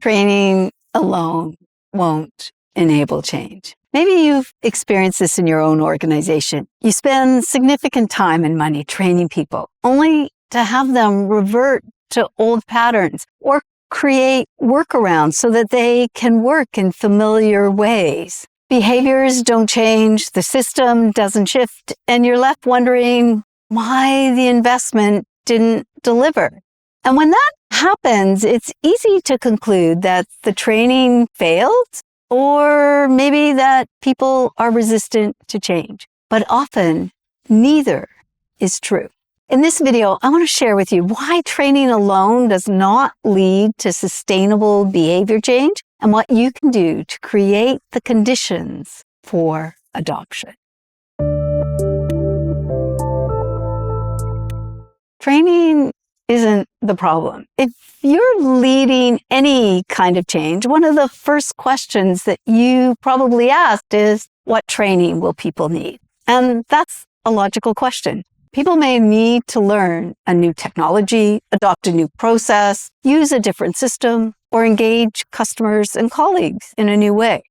Training alone won't enable change. Maybe you've experienced this in your own organization. You spend significant time and money training people, only to have them revert to old patterns or create workarounds so that they can work in familiar ways. Behaviors don't change, the system doesn't shift, and you're left wondering why the investment didn't deliver. And when that happens, it's easy to conclude that the training failed, or maybe that people are resistant to change. But often, neither is true. In this video, I want to share with you why training alone does not lead to sustainable behavior change and what you can do to create the conditions for adoption. Training isn't the problem. If you're leading any kind of change, one of the first questions that you probably asked is, what training will people need? And that's a logical question. People may need to learn a new technology, adopt a new process, use a different system, or engage customers and colleagues in a new way.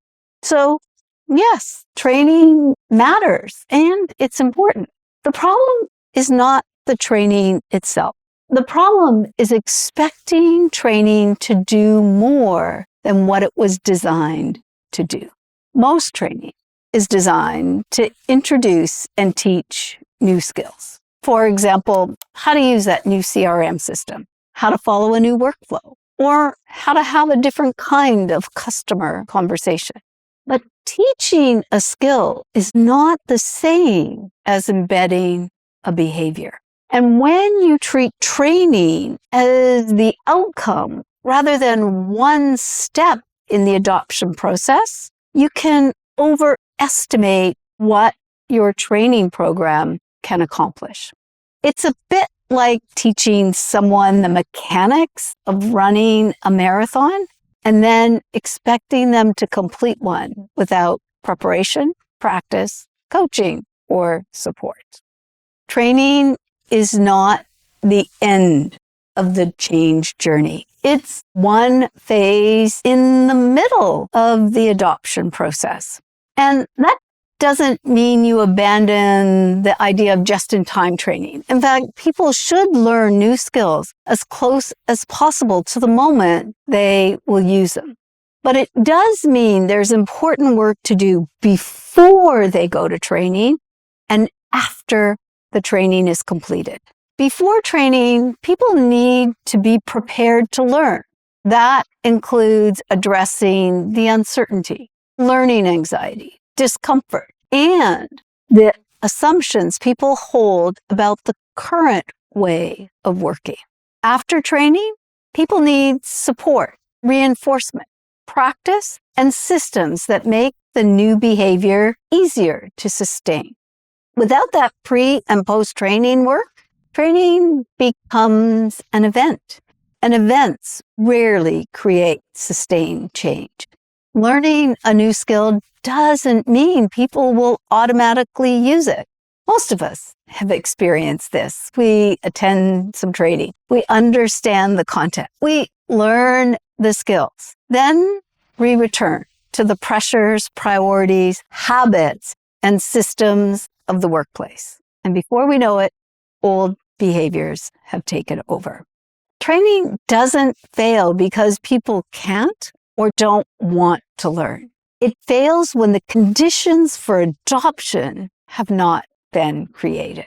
So, yes, training matters and it's important. The problem is not the training itself. The problem is expecting training to do more than what it was designed to do. Most training is designed to introduce and teach new skills. For example, how to use that new CRM system, how to follow a new workflow, or how to have a different kind of customer conversation. But teaching a skill is not the same as embedding a behavior. And when you treat training as the outcome rather than one step in the adoption process, you can overestimate what your training program can accomplish. It's a bit like teaching someone the mechanics of running a marathon and then expecting them to complete one without preparation, practice, coaching, or support. Training is not the end of the change journey. It's one phase in the middle of the adoption process. And that doesn't mean you abandon the idea of just-in-time training. In fact, people should learn new skills as close as possible to the moment they will use them. But it does mean there's important work to do before they go to training and after the training is completed. Before training, people need to be prepared to learn. That includes addressing the uncertainty, learning anxiety, discomfort, and the assumptions people hold about the current way of working. After training, people need support, reinforcement, practice, and systems that make the new behavior easier to sustain. Without that pre- and post-training work, training becomes an event, and events rarely create sustained change. Learning a new skill doesn't mean people will automatically use it. Most of us have experienced this. We attend some training. We understand the content. We learn the skills. Then we return to the pressures, priorities, habits, and systems of the workplace. And before we know it, old behaviors have taken over. Training doesn't fail because people can't or don't want to learn. It fails when the conditions for adoption have not been created.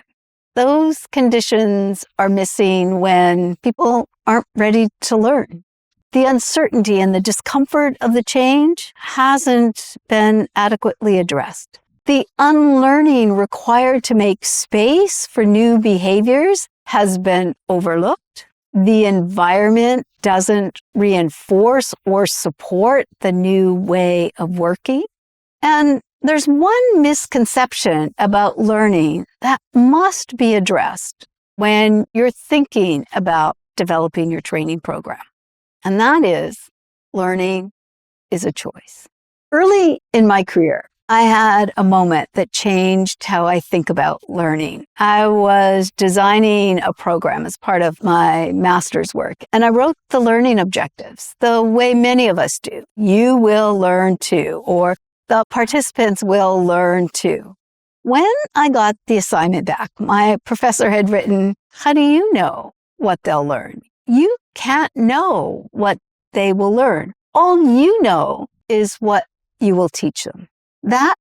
Those conditions are missing when people aren't ready to learn. The uncertainty and the discomfort of the change hasn't been adequately addressed. The unlearning required to make space for new behaviors has been overlooked. The environment doesn't reinforce or support the new way of working. And there's one misconception about learning that must be addressed when you're thinking about developing your training program. And that is, learning is a choice. Early in my career, I had a moment that changed how I think about learning. I was designing a program as part of my master's work, and I wrote the learning objectives the way many of us do. You will learn too, or the participants will learn too. When I got the assignment back, my professor had written, "How do you know what they'll learn? You can't know what they will learn. All you know is what you will teach them." That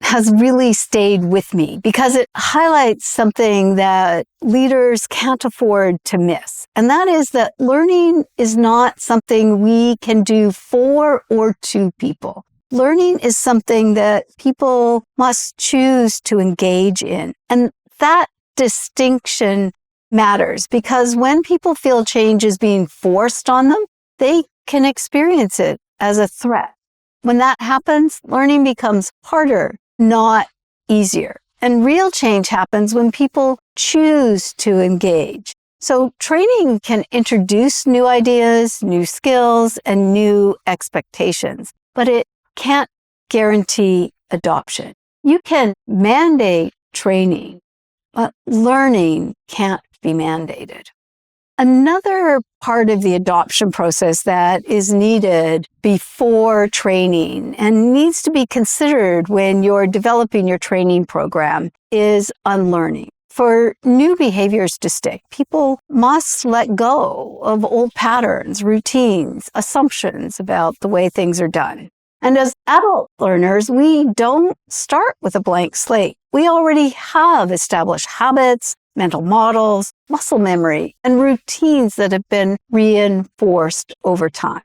has really stayed with me because it highlights something that leaders can't afford to miss. And that is that learning is not something we can do for or to people. Learning is something that people must choose to engage in. And that distinction matters because when people feel change is being forced on them, they can experience it as a threat. When that happens, learning becomes harder, not easier. And real change happens when people choose to engage. So training can introduce new ideas, new skills, and new expectations, but it can't guarantee adoption. You can mandate training, but learning can't be mandated. Another part of the adoption process that is needed before training and needs to be considered when you're developing your training program is unlearning. For new behaviors to stick, people must let go of old patterns, routines, assumptions about the way things are done. And as adult learners, we don't start with a blank slate. We already have established habits, mental models, muscle memory, and routines that have been reinforced over time.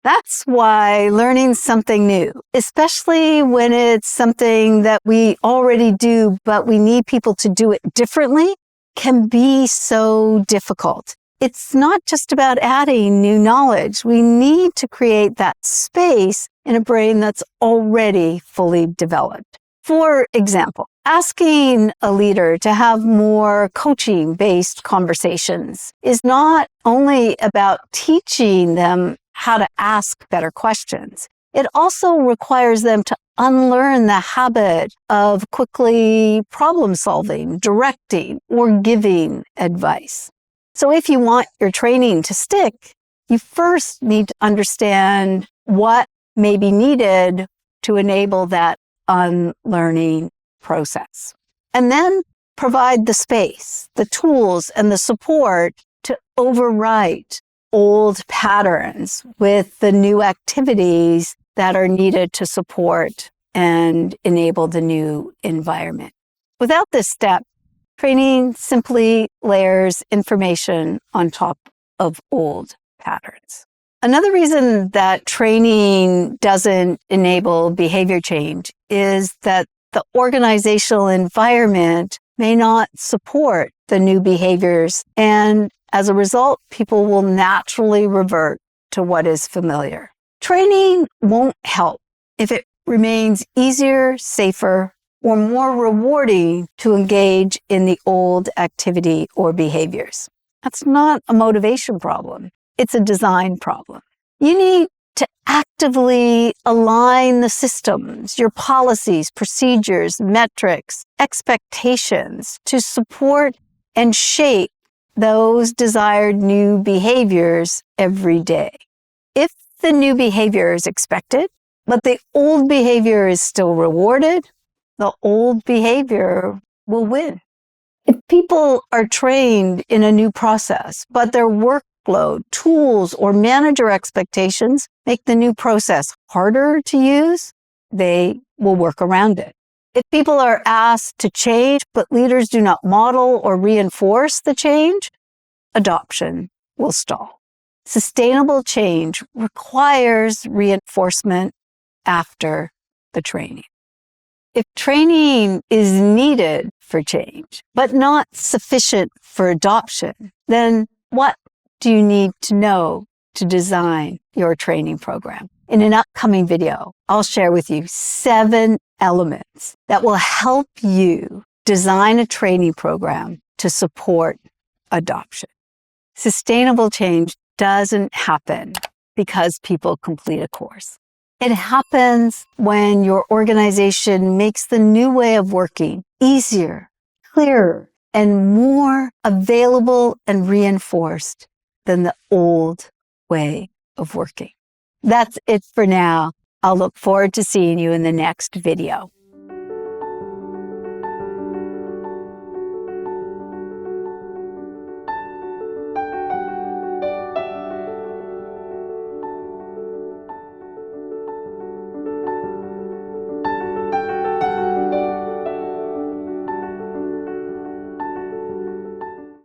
That's why learning something new, especially when it's something that we already do, but we need people to do it differently, can be so difficult. It's not just about adding new knowledge. We need to create that space in a brain that's already fully developed. For example, asking a leader to have more coaching-based conversations is not only about teaching them how to ask better questions. It also requires them to unlearn the habit of quickly problem-solving, directing, or giving advice. So if you want your training to stick, you first need to understand what may be needed to enable that unlearning process. And then provide the space, the tools, and the support to overwrite old patterns with the new activities that are needed to support and enable the new environment. Without this step, training simply layers information on top of old patterns. Another reason that training doesn't enable behavior change is that the organizational environment may not support the new behaviors, and as a result, people will naturally revert to what is familiar. Training won't help if it remains easier, safer, or more rewarding to engage in the old activity or behaviors. That's not a motivation problem. It's a design problem. You need to actively align the systems, your policies, procedures, metrics, expectations to support and shape those desired new behaviors every day. If the new behavior is expected, but the old behavior is still rewarded, the old behavior will win. If people are trained in a new process, but their workload, tools, or manager expectations make the new process harder to use, they will work around it. If people are asked to change, but leaders do not model or reinforce the change, adoption will stall. Sustainable change requires reinforcement after the training. If training is needed for change, but not sufficient for adoption, then what do you need to know to design your training program? In an upcoming video, I'll share with you 7 elements that will help you design a training program to support adoption. Sustainable change doesn't happen because people complete a course. It happens when your organization makes the new way of working easier, clearer, and more available and reinforced than the old way of working. That's it for now. I'll look forward to seeing you in the next video.